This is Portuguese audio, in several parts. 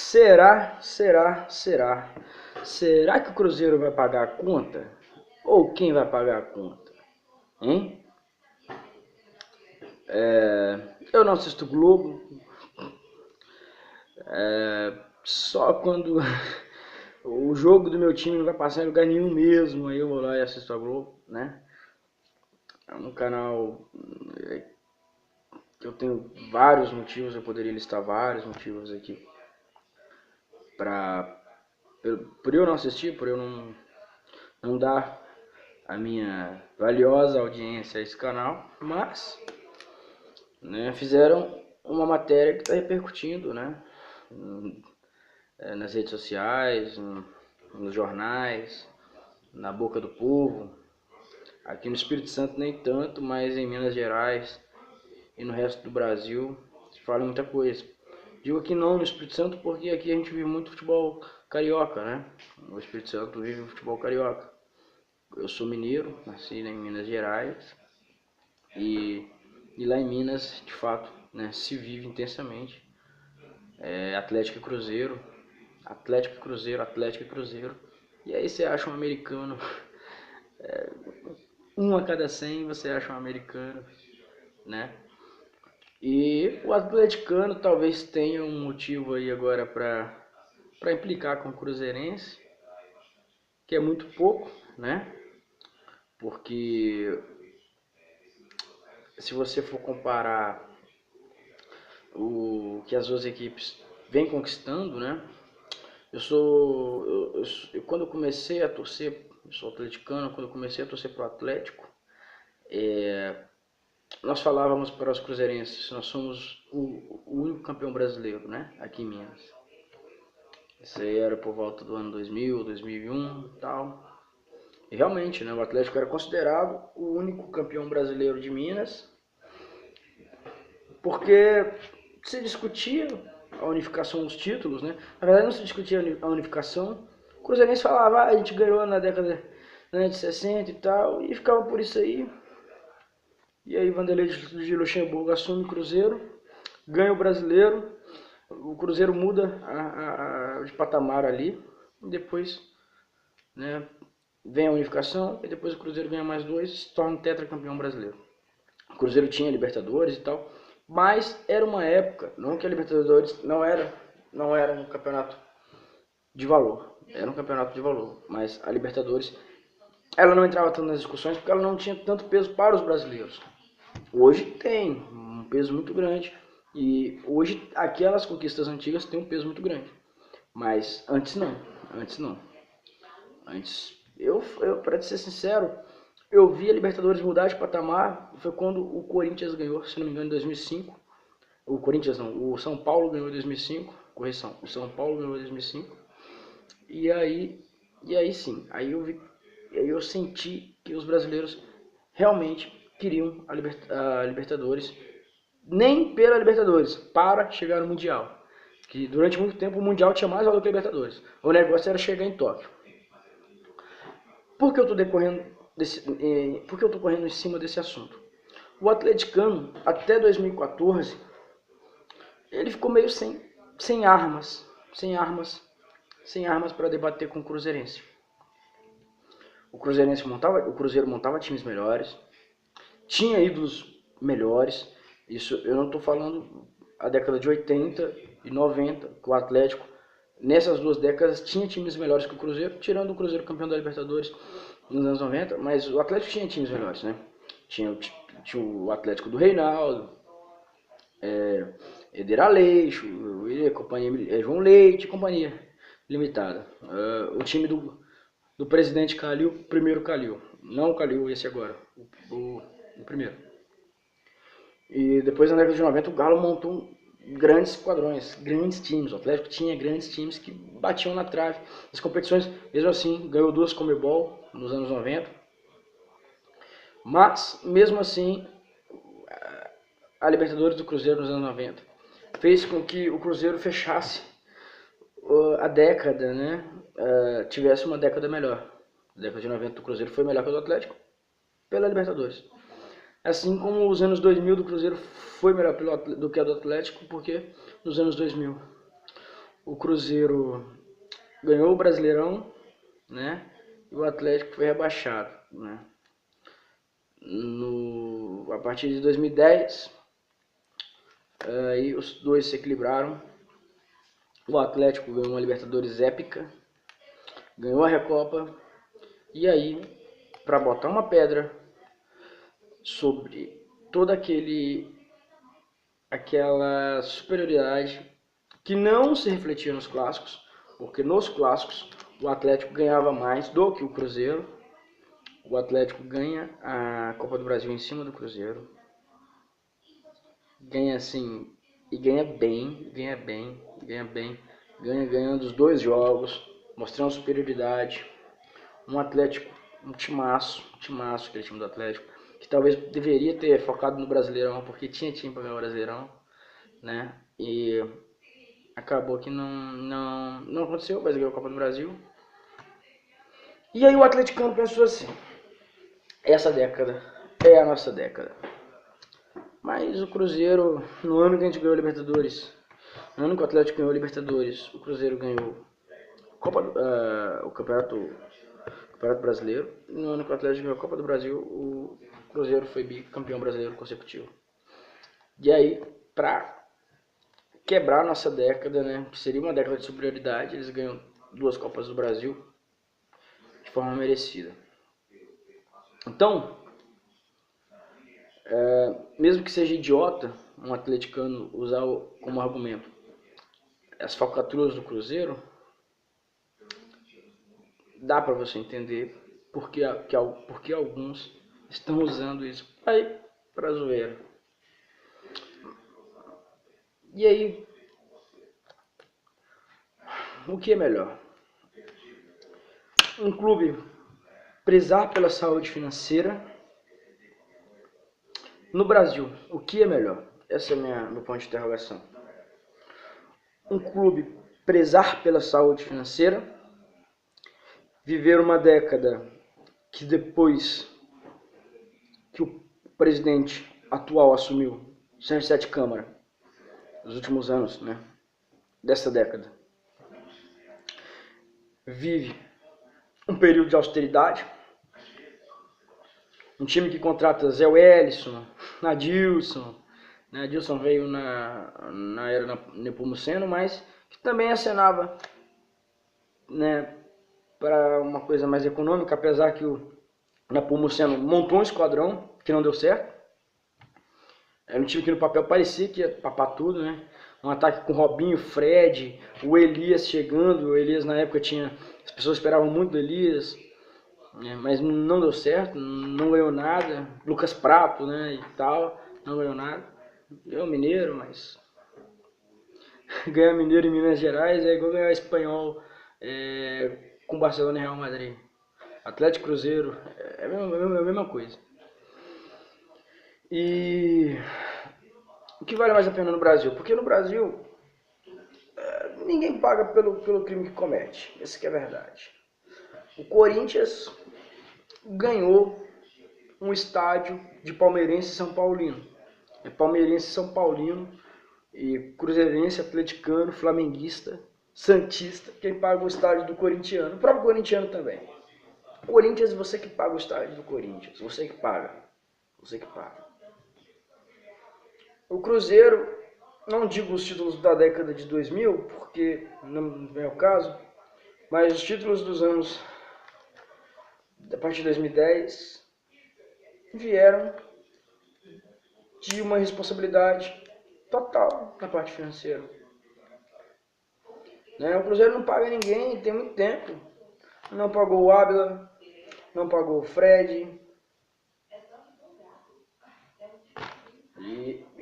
Será que o Cruzeiro vai pagar a conta? Ou quem vai pagar a conta? Hein? Eu não assisto Globo. Só quando o jogo do meu time não vai passar em lugar nenhum mesmo, aí eu vou lá e assisto a Globo, né? É um canal que eu tenho vários motivos, eu poderia listar vários motivos aqui por eu não assistir, por eu não dar a minha valiosa audiência a esse canal, mas né, fizeram uma matéria que está repercutindo, né, nas redes sociais, nos jornais, na boca do povo. Aqui no Espírito Santo nem tanto, mas em Minas Gerais e no resto do Brasil se fala muita coisa. Digo aqui não no Espírito Santo porque aqui a gente vive muito futebol carioca, né? O Espírito Santo vive o futebol carioca. Eu sou mineiro, nasci em Minas Gerais e lá em Minas, de fato, né, se vive intensamente Atlético e Cruzeiro, Atlético e Cruzeiro, Atlético e Cruzeiro. E aí você acha um americano, um a cada 100 você acha um americano, né? E o atleticano talvez tenha um motivo aí agora para implicar com o cruzeirense, que é muito pouco, né? Porque se você for comparar o que as duas equipes vêm conquistando, né? Quando eu comecei a torcer, eu sou atleticano, quando eu comecei a torcer para o Atlético, nós falávamos para os cruzeirenses, nós somos o único campeão brasileiro, né? Aqui em Minas. Isso aí era por volta do ano 2000, 2001 e tal. E realmente, né, o Atlético era considerado o único campeão brasileiro de Minas, porque se discutia a unificação dos títulos, né? Na verdade não se discutia a unificação. O Cruzeirense falava, a gente ganhou na década, né, de 60 e tal, e ficava por isso aí. E aí Vanderlei de Luxemburgo assume o Cruzeiro, ganha o brasileiro, o Cruzeiro muda de patamar ali, e depois, né, vem a unificação, e depois o Cruzeiro ganha mais dois e se torna tetracampeão brasileiro. O Cruzeiro tinha Libertadores e tal, mas era uma época, não que a Libertadores não era um campeonato de valor, era um campeonato de valor, mas a Libertadores ela não entrava tanto nas discussões porque ela não tinha tanto peso para os brasileiros. Hoje tem um peso muito grande e hoje aquelas conquistas antigas têm um peso muito grande, mas antes não. Antes, para ser sincero, eu vi a Libertadores mudar de patamar, foi quando o Corinthians ganhou, se não me engano, em 2005. O Corinthians não, o São Paulo ganhou em 2005, correção, o São Paulo ganhou em 2005. E aí sim, aí eu senti que os brasileiros realmente queriam a Libertadores, nem pela Libertadores, para chegar no Mundial. Que durante muito tempo o Mundial tinha mais valor que a Libertadores. O negócio era chegar em Tóquio. Por que eu estou correndo em cima desse assunto? O atleticano, até 2014, ele ficou meio sem armas para debater com o cruzeirense. O Cruzeiro montava times melhores, tinha ídolos melhores. Isso eu não estou falando a década de 80 e 90, que o Atlético nessas duas décadas tinha times melhores que o Cruzeiro, tirando o Cruzeiro campeão da Libertadores nos anos 90, mas o Atlético tinha times melhores, né? Tinha o Atlético do Reinaldo, Eder Aleixo, João Leite e companhia limitada. O time do presidente Calil, primeiro Calil, não o Calil esse agora, o primeiro. E depois na década de 90 o Galo montou grandes esquadrões, grandes times. O Atlético tinha grandes times que batiam na trave. As competições, mesmo assim, ganhou 2 Comebol nos anos 90. Mas, mesmo assim, a Libertadores do Cruzeiro nos anos 90 fez com que o Cruzeiro fechasse a década, né? Tivesse uma década melhor. A década de 90 do Cruzeiro foi melhor que a do Atlético pela Libertadores. Assim como os anos 2000 do Cruzeiro foi melhor do que a do Atlético, porque nos anos 2000 o Cruzeiro ganhou o Brasileirão, né? E o Atlético foi rebaixado, né? A partir de 2010, aí os dois se equilibraram. O Atlético ganhou uma Libertadores épica, ganhou a Recopa, e aí, para botar uma pedra sobre toda aquela superioridade que não se refletia nos clássicos, porque nos clássicos o Atlético ganhava mais do que o Cruzeiro. O Atlético ganha a Copa do Brasil em cima do Cruzeiro. Ganha assim, e ganha bem, ganha ganhando os dois jogos, mostrando superioridade. Um Atlético, um timaço aquele time do Atlético, que talvez deveria ter focado no Brasileirão, porque tinha time para ganhar o Brasileirão, né? E acabou que não aconteceu, mas ganhou a Copa do Brasil. E aí o atleticano pensou assim, essa década é a nossa década. Mas o Cruzeiro, no ano que a gente ganhou a Libertadores, no ano que o Atlético ganhou a Libertadores, o Cruzeiro ganhou o Campeonato Brasileiro. E no ano que o Atlético ganhou a Copa do Brasil, o Cruzeiro foi bicampeão brasileiro consecutivo. E aí, pra quebrar a nossa década, né, que seria uma década de superioridade, eles ganham 2 Copas do Brasil de forma merecida. Então, mesmo que seja idiota um atleticano usar como argumento as falcatruas do Cruzeiro, dá para você entender porque alguns estão usando isso aí para zoeira. E aí, o que é melhor? Um clube prezar pela saúde financeira. No Brasil, o que é melhor? Esse é meu ponto de interrogação. Um clube prezar pela saúde financeira, viver uma década que depois que o presidente atual assumiu 107 Câmara, nos últimos anos, né, dessa década, vive um período de austeridade, um time que contrata Zé Wellison, Adilson, né? Adilson veio na era Nepomuceno, mas que também acenava, né, para uma coisa mais econômica, apesar que o Nepomuceno montou um esquadrão que não deu certo. Era um time que no papel parecia que ia papar tudo, né? Um ataque com Robinho, Fred, o Elias chegando. O Elias na época tinha... As pessoas esperavam muito do Elias, né? Mas não deu certo, não ganhou nada. Lucas Prato, né, e tal, não ganhou nada. Ganhou Mineiro, mas... ganhar Mineiro em Minas Gerais é igual ganhar Espanhol com Barcelona e Real Madrid. Atlético Cruzeiro, é a mesma coisa. E o que vale mais a pena no Brasil? Porque no Brasil ninguém paga pelo crime que comete. Essa que é a verdade. O Corinthians ganhou um estádio de palmeirense e São Paulino. É palmeirense e São Paulino, e cruzeirense, atleticano, flamenguista, santista, quem paga o estádio do corintiano. O próprio corintiano também. Corinthians, você que paga o estádio do Corinthians. Você que paga. Você que paga. O Cruzeiro, não digo os títulos da década de 2000, porque não é o caso, mas os títulos dos anos a partir de 2010 vieram de uma responsabilidade total na parte financeira. O Cruzeiro não paga ninguém, tem muito tempo. Não pagou o Ábila, não pagou o Fred.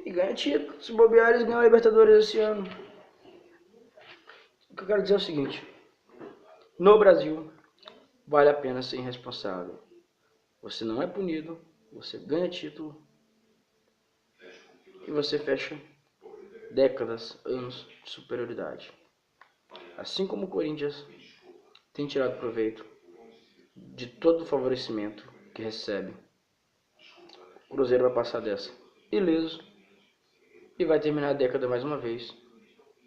E ganha título. Se bobear, eles ganham a Libertadores esse ano. O que eu quero dizer é o seguinte. No Brasil, vale a pena ser irresponsável. Você não é punido, você ganha título e você fecha décadas, anos de superioridade. Assim como o Corinthians tem tirado proveito de todo o favorecimento que recebe, o Cruzeiro vai passar dessa ileso e vai terminar a década mais uma vez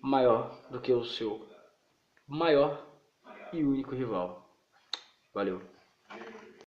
maior do que o seu maior e único rival. Valeu.